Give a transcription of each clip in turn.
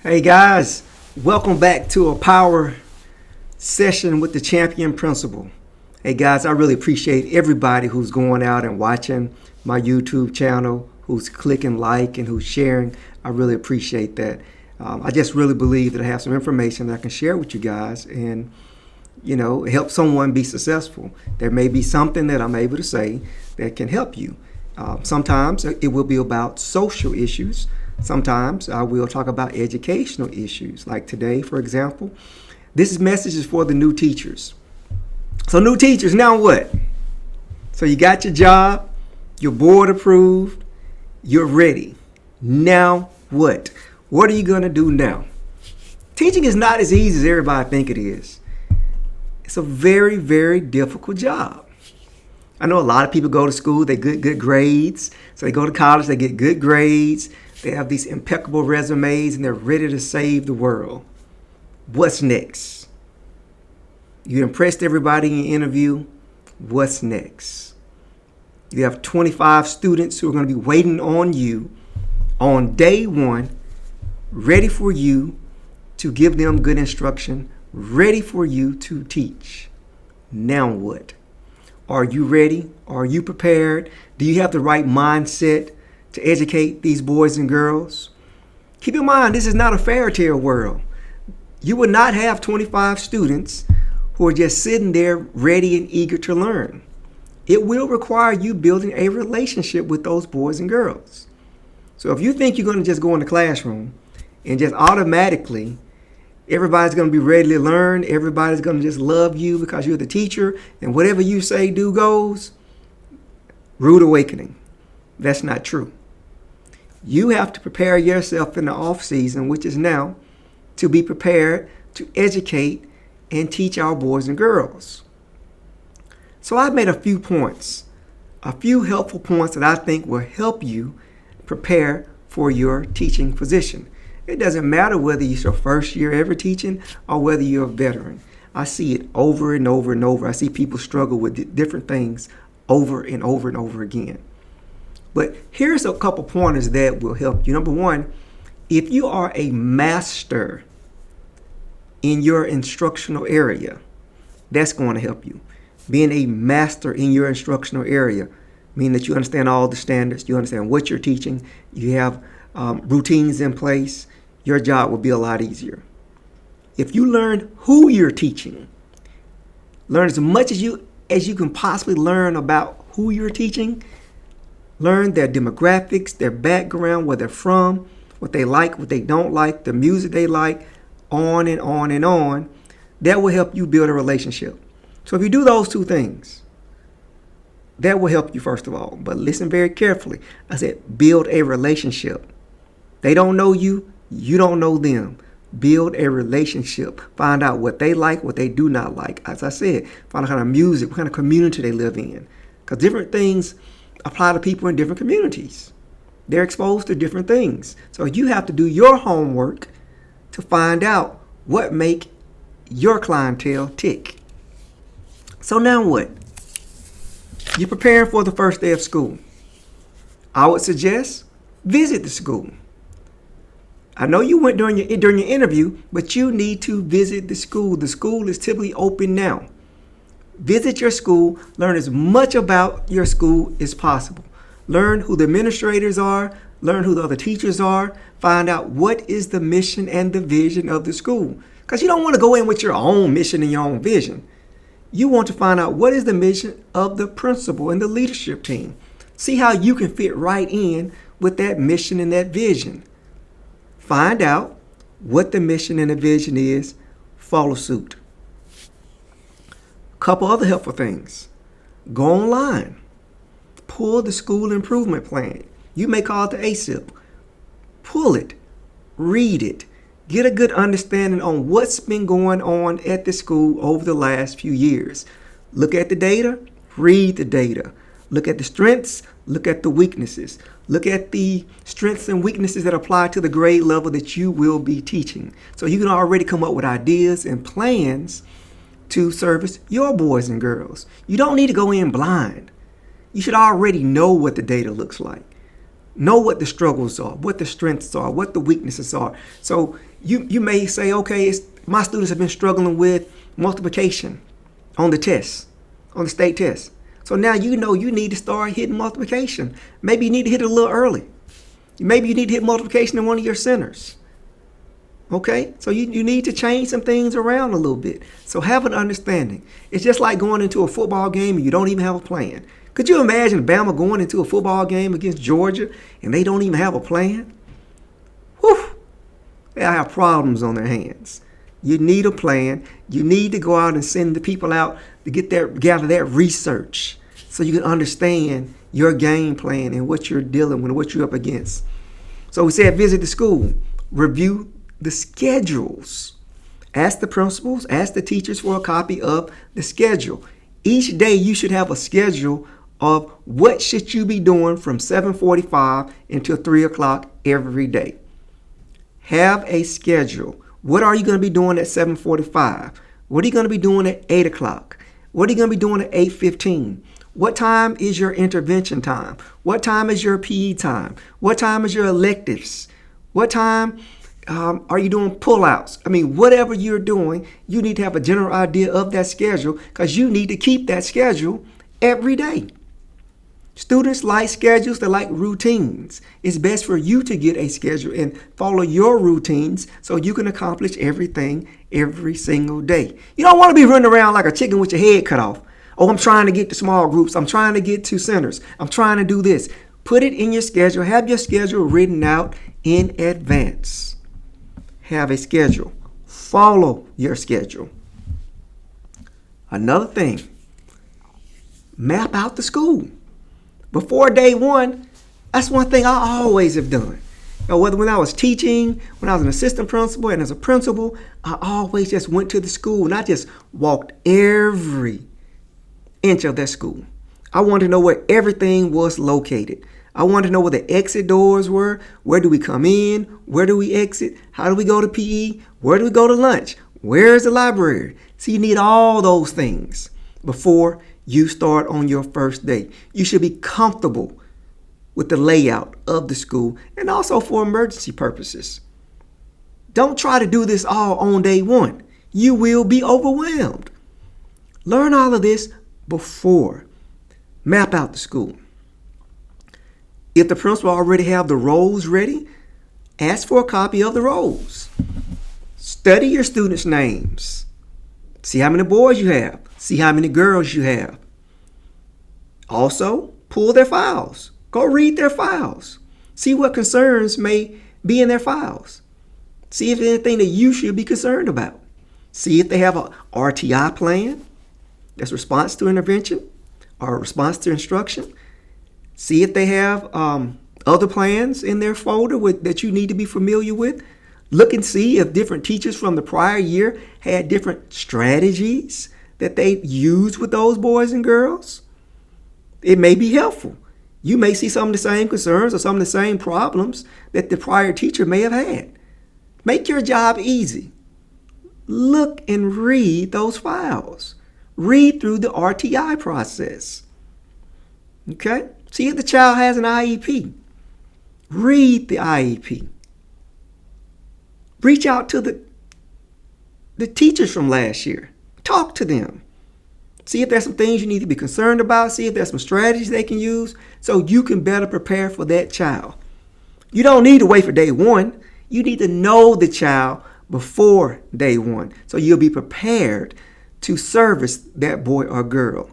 Hey guys, welcome back to a power session with the champion principal. Hey guys, I really appreciate everybody who's going out and watching my YouTube channel, who's clicking like and who's sharing. I really appreciate that. I just really believe that I have some information that I can share with you guys and help someone be successful. There may be something that I'm able to say that can help you. Sometimes it will be about social issues. Sometimes I will talk about educational issues. Like today, for example, this message is for the new teachers. So new teachers, now what? So you got your job, you're board approved, you're ready. Now what? What are you going to do now? Teaching is not as easy as everybody think it is. It's a very, very difficult job. I know a lot of people go to school, they get good grades. So they go to college, they get good grades. They have these impeccable resumes and they're ready to save the world. What's next? You impressed everybody in your interview. What's next? You have 25 students who are going to be waiting on you on day one, ready for you to give them good instruction, ready for you to teach. Now what? Are you ready? Are you prepared? Do you have the right mindset to educate these boys and girls? Keep in mind, this is not a fairy tale world. You will not have 25 students who are just sitting there ready and eager to learn. It will require you building a relationship with those boys and girls. So if you think you're going to just go in the classroom and just automatically everybody's going to be ready to learn, everybody's going to just love you because you're the teacher and whatever you say do goes, rude awakening. That's not true. You have to prepare yourself in the off season, which is now, to be prepared to educate and teach our boys and girls. So I've made a few points, a few helpful points that I think will help you prepare for your teaching position. It doesn't matter whether it's your first year ever teaching or whether you're a veteran. I see it over and over and over. I see people struggle with different things over and over and over again. But here's a couple pointers that will help you. Number one, if you are a master in your instructional area, that's going to help you. Being a master in your instructional area means that you understand all the standards, you understand what you're teaching, you have routines in place, your job will be a lot easier. If you learn who you're teaching, learn as much as you can possibly learn about who you're teaching, learn their demographics, their background, where they're from, what they like, what they don't like, the music they like, on and on and on. That will help you build a relationship. So if you do those two things, that will help you first of all. But listen very carefully. I said build a relationship. They don't know you. You don't know them. Build a relationship. Find out what they like, what they do not like. As I said, find out what kind of music, what kind of community they live in. Because different things apply to people in different communities. They're exposed to different things. So you have to do your homework to find out what make your clientele tick. So now what? You're preparing for the first day of school. I would suggest visit the school. I know you went during your interview, but you need to visit the school. The school is typically open now. Visit your school, learn as much about your school as possible. Learn who the administrators are, learn who the other teachers are, find out what is the mission and the vision of the school. Because you don't want to go in with your own mission and your own vision. You want to find out what is the mission of the principal and the leadership team. See how you can fit right in with that mission and that vision. Find out what the mission and the vision is, follow suit. Couple other helpful things. Go online. Pull the school improvement plan. You may call it the ASIP. Pull it. Read it. Get a good understanding on what's been going on at the school over the last few years. Look at the data. Read the data. Look at the strengths. Look at the weaknesses. Look at the strengths and weaknesses that apply to the grade level that you will be teaching. So you can already come up with ideas and plans to service your boys and girls. You don't need to go in blind. You should already know what the data looks like. Know what the struggles are, what the strengths are, what the weaknesses are. So you may say, okay, my students have been struggling with multiplication on the test, on the state test. So now you know you need to start hitting multiplication. Maybe you need to hit it a little early. Maybe you need to hit multiplication in one of your centers. Okay? So you need to change some things around a little bit. So have an understanding. It's just like going into a football game and you don't even have a plan. Could you imagine Bama going into a football game against Georgia and they don't even have a plan? Whew. They have problems on their hands. You need a plan. You need to go out and send the people out to gather that research so you can understand your game plan and what you're dealing with, what you're up against. So we said visit the school, review the schedules. Ask the principals, ask the teachers for a copy of the schedule. Each day you should have a schedule of what should you be doing from 7:45 until 3 o'clock every day. Have a schedule. What are you going to be doing at 7:45? What are you going to be doing at 8 o'clock? What are you going to be doing at 8:15? What time is your intervention time? What time is your PE time? What time is your electives? What time are you doing pullouts? I mean, whatever you're doing, you need to have a general idea of that schedule because you need to keep that schedule every day. Students like schedules, they like routines. It's best for you to get a schedule and follow your routines so you can accomplish everything every single day. You don't want to be running around like a chicken with your head cut off. Oh, I'm trying to get to small groups. I'm trying to get to centers. I'm trying to do this. Put it in your schedule. Have your schedule written out in advance. Have a schedule. Follow your schedule. Another thing, map out the school. Before day one, that's one thing I always have done. Whether when I was teaching, when I was an assistant principal, and as a principal, I always just went to the school and I just walked every inch of that school. I wanted to know where everything was located. I wanted to know where the exit doors were. Where do we come in? Where do we exit? How do we go to PE? Where do we go to lunch? Where is the library? So you need all those things before you start on your first day. You should be comfortable with the layout of the school and also for emergency purposes. Don't try to do this all on day one. You will be overwhelmed. Learn all of this before. Map out the school. If the principal already have the roles ready, ask for a copy of the roles. Study your students' names. See how many boys you have. See how many girls you have. Also, pull their files. Go read their files. See what concerns may be in their files. See if there's anything that you should be concerned about. See if they have a RTI plan. That's response to intervention or response to instruction. See if they have other plans in their folder that you need to be familiar with. Look and see if different teachers from the prior year had different strategies that they used with those boys and girls. It may be helpful. You may see some of the same concerns or some of the same problems that the prior teacher may have had. Make your job easy. Look and read those files. Read through the RTI process. Okay? See if the child has an IEP. Read the IEP. Reach out to the teachers from last year. Talk to them. See if there's some things you need to be concerned about. See if there's some strategies they can use so you can better prepare for that child. You don't need to wait for day one. You need to know the child before day one so you'll be prepared to service that boy or girl.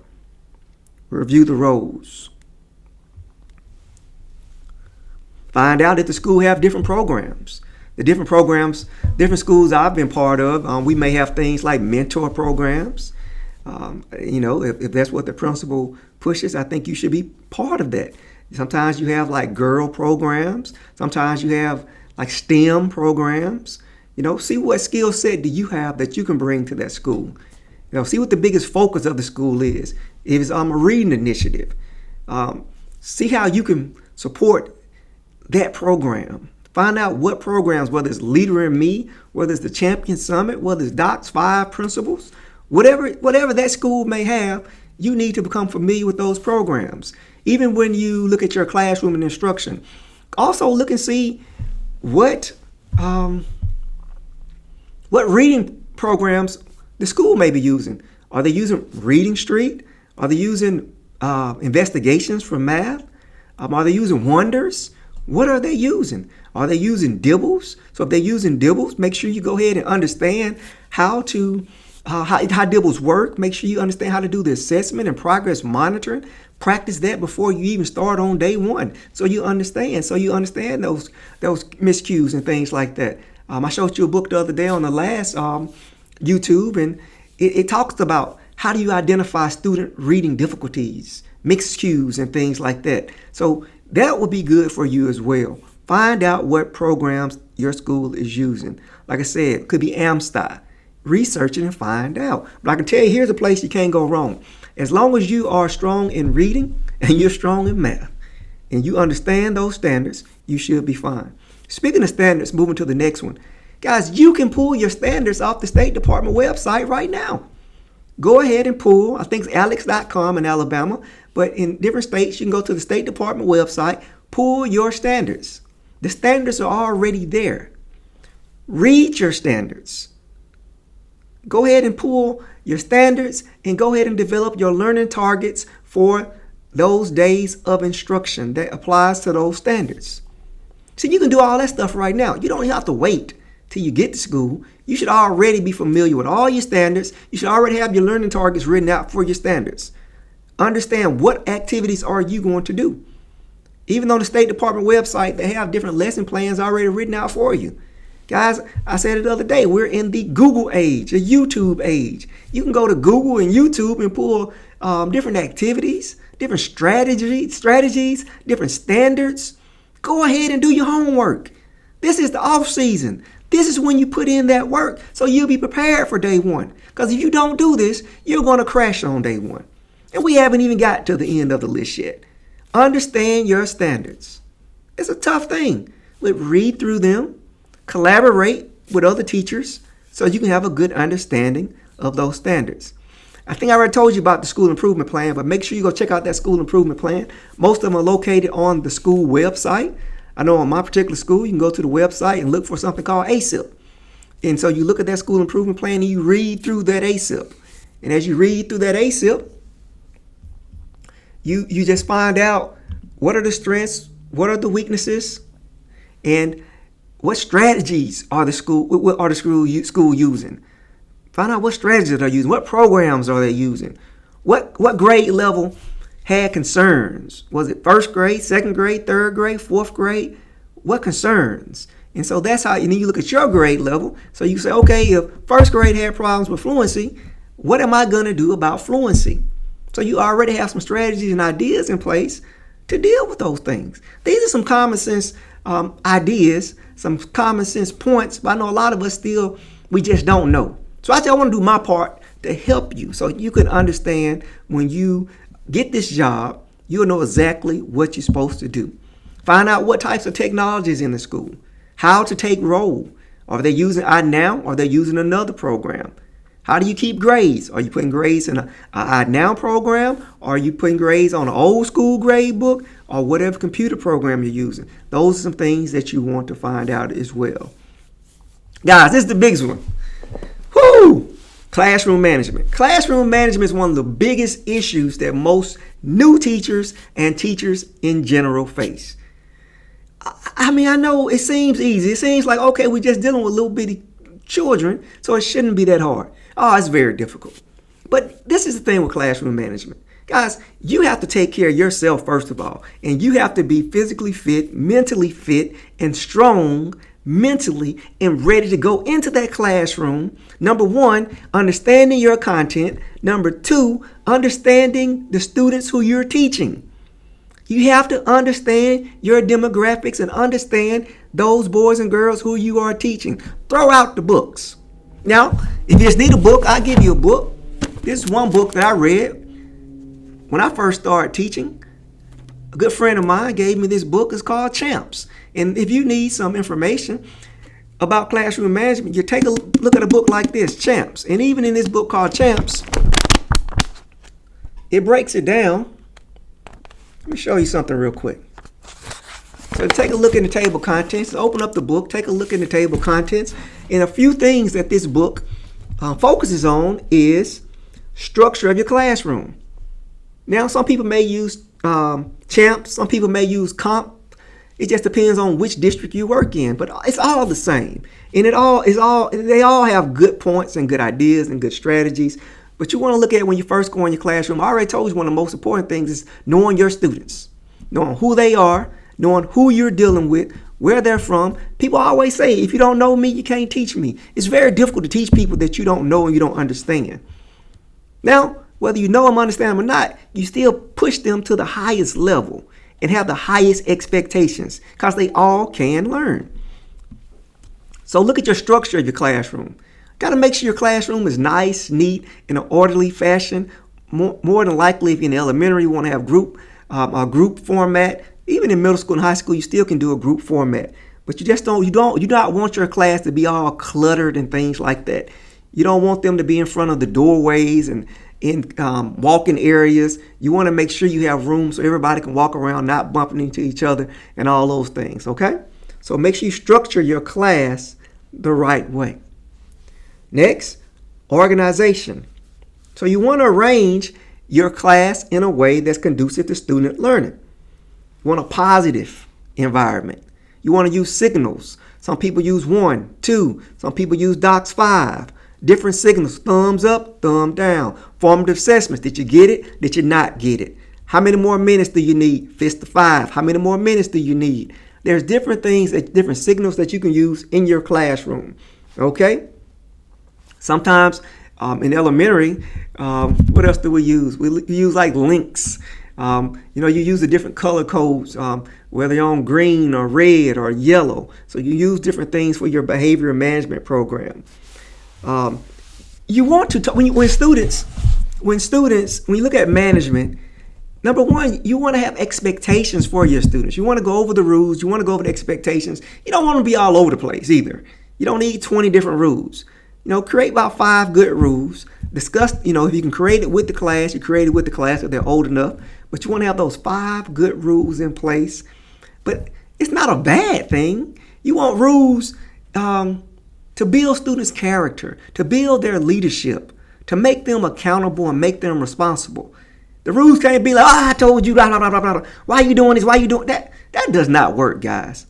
Review the roles. Find out if the school have different programs. The different programs, different schools I've been part of, we may have things like mentor programs. If that's what the principal pushes, I think you should be part of that. Sometimes you have like girl programs. Sometimes you have like STEM programs. See what skill set do you have that you can bring to that school. See what the biggest focus of the school is. If it's a reading initiative, see how you can support that program. Find out what programs, whether it's Leader in Me, whether it's the Champion Summit, whether it's Doc's 5 Principles, whatever that school may have, you need to become familiar with those programs. Even when you look at your classroom and instruction, Also look and see what reading programs the school may be using. Are they using Reading Street? Are they using Investigations for Math? Are they using Wonders? What are they using? Are they using Dibbles? So if they're using Dibbles, make sure you go ahead and understand how Dibbles work. Make sure you understand how to do the assessment and progress monitoring. Practice that before you even start on day one, so you understand those miscues and things like that. I showed you a book the other day on the last YouTube, and it talks about how do you identify student reading difficulties, mixed cues, and things like that. So that would be good for you as well. Find out what programs your school is using. Like I said, it could be Amsty. Research it and find out. But I can tell you, here's a place you can't go wrong. As long as you are strong in reading and you're strong in math and you understand those standards, you should be fine. Speaking of standards, moving to the next one. Guys, you can pull your standards off the State Department website right now. Go ahead and pull. I think it's alex.com in Alabama, but in different states, you can go to the State Department website, pull your standards. The standards are already there. Read your standards. Go ahead and pull your standards and go ahead and develop your learning targets for those days of instruction that applies to those standards. See, you can do all that stuff right now. You don't have to wait till you get to school. You should already be familiar with all your standards. You should already have your learning targets written out for your standards. Understand what activities are you going to do. Even on the State Department website, they have different lesson plans already written out for you. Guys, I said it the other day, we're in the Google age, a YouTube age. You can go to Google and YouTube and pull different activities, different strategies, different standards. Go ahead and do your homework. This is the off season. This is when you put in that work, so you'll be prepared for day one. Because if you don't do this, you're going to crash on day one. And we haven't even got to the end of the list yet. Understand your standards. It's a tough thing. But read through them. Collaborate with other teachers so you can have a good understanding of those standards. I think I already told you about the school improvement plan, but make sure you go check out that school improvement plan. Most of them are located on the school website. I know on my particular school, you can go to the website and look for something called ASIP. And so you look at that school improvement plan and you read through that ASIP. And as you read through that ASIP, you just find out what are the strengths, what are the weaknesses, and what strategies are the school using? Find out what strategies they're using. What programs are they using? What grade level had concerns? Was it first grade, second grade, third grade, fourth grade? What concerns? And so that's how, and then you look at your grade level. So you say, okay, if first grade had problems with fluency, what am I going to do about fluency? So you already have some strategies and ideas in place to deal with those things. These are some common sense ideas, some common sense points, but I know a lot of us still, we just don't know. So I want to do my part to help you so you can understand when you get this job, you'll know exactly what you're supposed to do. Find out what types of technologies in the school, how to take roll. Are they using iNow or are they using another program? How do you keep grades? Are you putting grades in a iNow program? Or are you putting grades on an old school grade book or whatever computer program you're using? Those are some things that you want to find out as well. Guys, this is the biggest one. Whoo! Classroom management. Classroom management is one of the biggest issues that most new teachers and teachers in general face. I mean, I know it seems easy. It seems like, okay, we're just dealing with little bitty children, so it shouldn't be that hard. Oh, it's very difficult. But this is the thing with classroom management. Guys, you have to take care of yourself first of all. And you have to be physically fit, mentally fit, and strong mentally and ready to go into that classroom. Number one, understanding your content. Number two, understanding the students who you're teaching. You have to understand your demographics and understand those boys and girls who you are teaching. Throw out the books. Now, if you just need a book, I'll give you a book. This is one book that I read when I first started teaching. A good friend of mine gave me this book. It's called Champs. And if you need some information about classroom management, you take a look at a book like this, Champs. And even in this book called Champs, it breaks it down. Let me show you something real quick. So take a look in the table of contents. Open up the book, take a look in the table of contents. And a few things that this book focuses on is structure of your classroom. Now, some people may use CHAMP, some people may use COMP. It just depends on which district you work in, but it's all the same. And they all have good points and good ideas and good strategies. But you want to look at it when you first go in your classroom. I already told you one of the most important things is knowing your students, knowing who they are, knowing who you're dealing with, where they're from. People always say, if you don't know me, you can't teach me. It's very difficult to teach people that you don't know and you don't understand. Now, whether you know them, understand them or not, you still push them to the highest level and have the highest expectations because they all can learn. So look at your structure of your classroom. Got to make sure your classroom is nice, neat, in an orderly fashion. More than likely, if you're in elementary, you want to have a group format. Even in middle school and high school, you still can do a group format. But you do not want your class to be all cluttered and things like that. You don't want them to be in front of the doorways and in walking areas. You want to make sure you have room so everybody can walk around, not bumping into each other and all those things, okay? So make sure you structure your class the right way. Next, organization. So you want to arrange your class in a way that's conducive to student learning. You want a positive environment. You want to use signals. Some people use 1, 2. Some people use Docs 5. Different signals, thumbs up, thumb down. Formative assessments, did you get it? Did you not get it? How many more minutes do you need? Fist to 5. How many more minutes do you need? There's different things, different signals that you can use in your classroom, okay? Sometimes in elementary, what else do we use? We use like links. You use the different color codes, whether you're on green or red or yellow. So you use different things for your behavior management program. You want to talk, when you look at management, number one, you want to have expectations for your students. You want to go over the rules. You want to go over the expectations. You don't want to be all over the place either. You don't need 20 different rules. Create about 5 good rules. Discuss, if you can create it with the class, you create it with the class if they're old enough. But you want to have those 5 good rules in place. But it's not a bad thing. You want rules to build students' character, to build their leadership, to make them accountable and make them responsible. The rules can't be like, I told you, blah, blah, blah, blah, blah. Why are you doing this? Why are you doing that? That does not work, guys.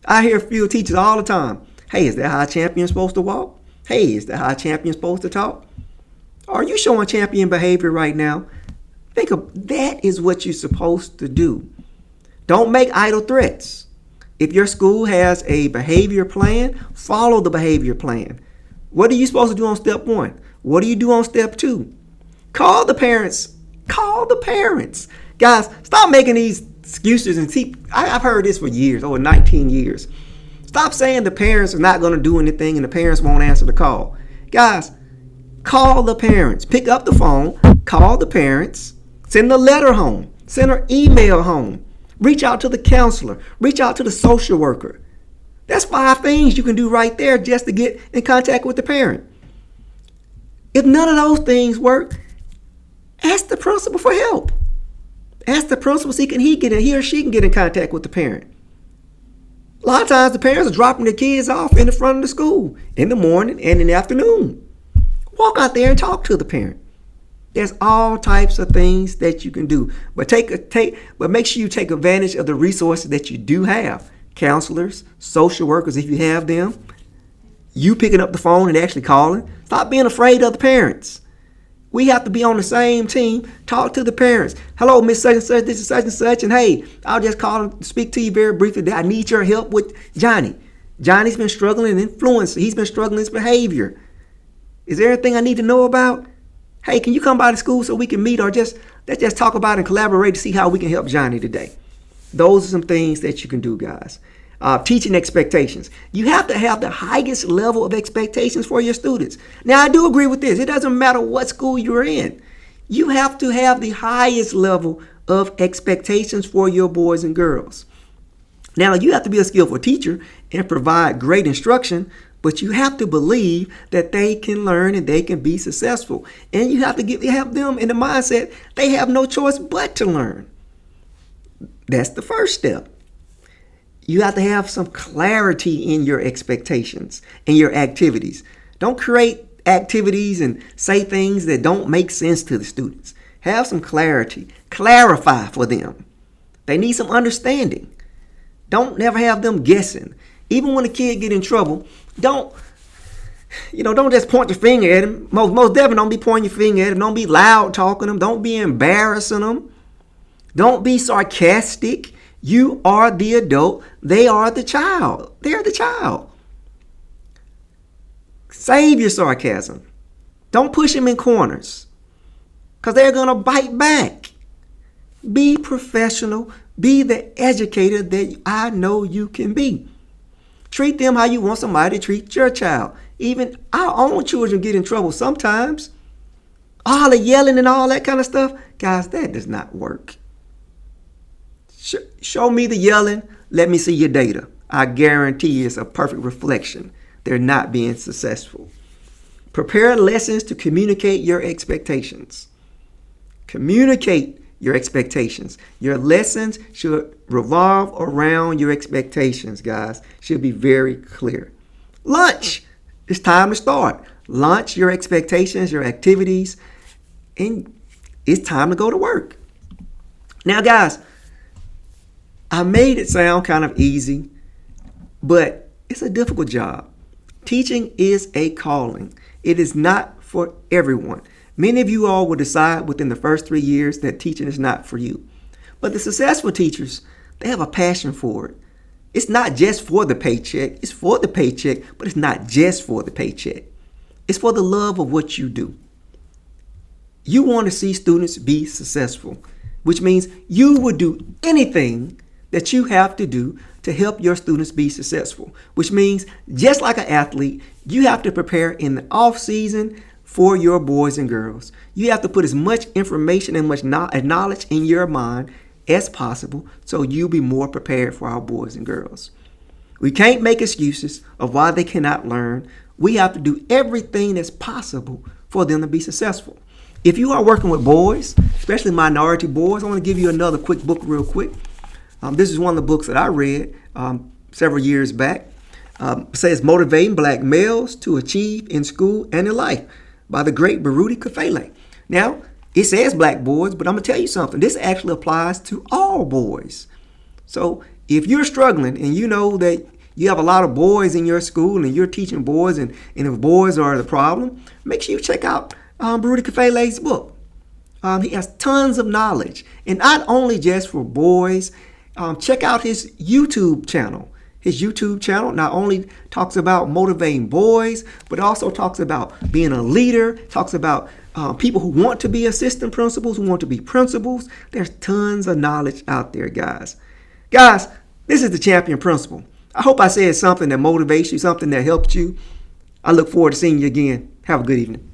I hear a few teachers all the time. Hey, is that how a champion's supposed to walk? Hey, is that how a champion's supposed to talk? Are you showing champion behavior right now? Think of that is what you're supposed to do. Don't make idle threats. If your school has a behavior plan, follow the behavior plan. What are you supposed to do on step 1? What do you do on step 2? Call the parents. Call the parents. Guys, stop making these excuses. And see, I've heard this for years, over 19 years. Stop saying the parents are not going to do anything and the parents won't answer the call. Guys, call the parents. Pick up the phone, call the parents, send a letter home, send an email home. Reach out to the counselor. Reach out to the social worker. That's 5 things you can do right there just to get in contact with the parent. If none of those things work, ask the principal for help. Ask the principal so he or she can get in contact with the parent. A lot of times the parents are dropping their kids off in the front of the school in the morning and in the afternoon. Walk out there and talk to the parent. There's all types of things that you can do, but make sure you take advantage of the resources that you do have. Counselors, social workers, if you have them. You picking up the phone and actually calling. Stop being afraid of the parents. We have to be on the same team. Talk to the parents. Hello, Miss Such and Such, this is such and such, and hey, I'll just call and speak to you very briefly. I need your help with Johnny. Johnny's been struggling in influence. He's been struggling in his behavior. Is there anything I need to know about? Hey, can you come by the school so we can meet, or let's just talk about it and collaborate to see how we can help Johnny today? Those are some things that you can do, guys. Teaching expectations. You have to have the highest level of expectations for your students. Now, I do agree with this. It doesn't matter what school you're in. You have to have the highest level of expectations for your boys and girls. Now, you have to be a skillful teacher and provide great instruction, but you have to believe that they can learn and they can be successful. And you have to have them in the mindset they have no choice but to learn. That's the first step. You have to have some clarity in your expectations and your activities. Don't create activities and say things that don't make sense to the students. Have some clarity. Clarify for them. They need some understanding. Don't never have them guessing. Even when a kid get in trouble, don't just point your finger at him. Most definitely don't be pointing your finger at him. Don't be loud talking them. Don't be embarrassing them. Don't be sarcastic. You are the adult. They are the child. They're the child. Save your sarcasm. Don't push them in corners because they're going to bite back. Be professional. Be the educator that I know you can be. Treat them how you want somebody to treat your child. Even our own children get in trouble sometimes. All the yelling and all that kind of stuff. Guys, that does not work. Show me the yelling. Let me see your data. I guarantee it's a perfect reflection. They're not being successful. Prepare lessons to communicate your expectations. Communicate your expectations. Your lessons should revolve around your expectations, guys. Should be very clear. Lunch. It's time to start. Launch your expectations, your activities, and it's time to go to work. Now, guys, I made it sound kind of easy, but it's a difficult job. Teaching is a calling. It is not for everyone. Many of you all will decide within the first 3 years that teaching is not for you. But the successful teachers, they have a passion for it. It's not just for the paycheck. It's for the paycheck, but it's not just for the paycheck. It's for the love of what you do. You want to see students be successful, which means you would do anything that you have to do to help your students be successful, which means just like an athlete, you have to prepare in the off season for your boys and girls. You have to put as much information and much knowledge in your mind as possible so you'll be more prepared for our boys and girls. We can't make excuses of why they cannot learn. We have to do everything that's possible for them to be successful. If you are working with boys, especially minority boys, I want to give you another quick book real quick. This is one of the books that I read several years back. It says Motivating Black Males to Achieve in School and in Life by the great Baruti Kafele. Now, it says black boys, but I'm going to tell you something. This actually applies to all boys. So if you're struggling and you know that you have a lot of boys in your school and you're teaching boys and if boys are the problem, make sure you check out Baruti Kafele's book. He has tons of knowledge, and not only just for boys. Check out his YouTube channel. His YouTube channel not only talks about motivating boys, but also talks about being a leader, talks about people who want to be assistant principals, who want to be principals. There's tons of knowledge out there, guys. Guys, this is the Champion Principal. I hope I said something that motivates you, something that helps you. I look forward to seeing you again. Have a good evening.